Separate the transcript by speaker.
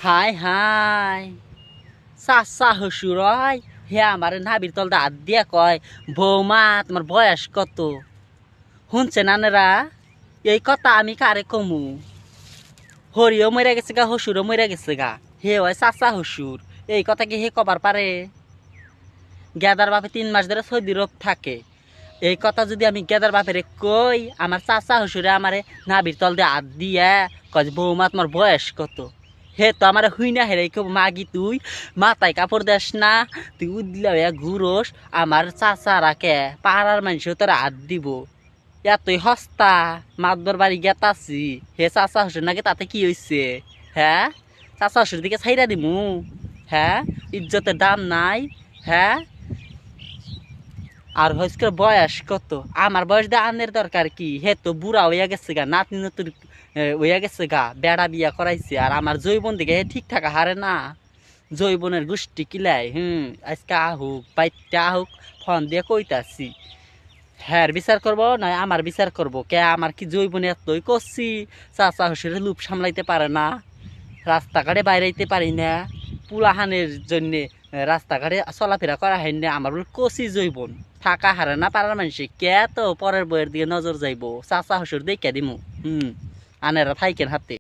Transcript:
Speaker 1: High high চাচা হসুরয় হে আমার নাবির তল হাত দিয়া কয় বৌমা তোমার বয়স কত শুনছে নানেরা এই কথা আমি কারে কমু হরিও মরে গেছে গা হসুরও মরে গেছে গা হে হয় চাচা হসুর এই কথা কি হে কবার পারে গেদার বাপে 3 মাস ধরে সৌদি আরব থাকে এই কথা যদি আমি গেদার বাপেরে কই আমার চাচা হসুরে আমারে নাবির তল দিয়ে হাত দিয়া কয় বৌমা তোমার বয়স কত হে তো আমার হুই না হেরে কেউ মাগি তুই মাথায় কাপড় দেস না তুই উদলা হইয়া ঘুরোস আমার চাচারাকে পাড়ার মানুষ তোরা হাত দিব এতই হস্তা মাতবর বাড়ি গেতাছি হে চাচা হসুর নাকি তাতে কি হয়েছে হ্যাঁ চাচা হসুর দিকে ছাইরা দিমু হ্যাঁ ইজ্জতের দাম নাই হ্যাঁ আর হচ্ছে বয়স কত আমার বয়স দিয়ে আনের দরকার কি হে তো বুড়া হইয়া গেছে গা নাতনি নতুন হইয়া গেছে গা বেড়া বিয়া করাইছে আর আমার জৈবন দিকে হে ঠিকঠাক হারে না জৈবনের গোষ্ঠী কিলাই আজকে আহুক বাইতে আহুক ফোন দিয়ে কইতাছি হ্যাঁ বিচার করবো নয় আমার বিচার করব কে আমার কি জৈবনে এতই করছি চাচা হসুরে লুপ সামলাইতে পারে না রাস্তাঘাটে বাইরাইতে পারি না পুলাহানের জন্যে রাস্তাঘাটে চলাফেরা করা হয় না আমার বলে কচি জৈবন থাকা হারে না পাড়ার মানুষে কে তো পরের বইয়ের দিকে নজর যাইব চাচা হসুর দেখে দিমু আনেরা থাইকেন হাতে।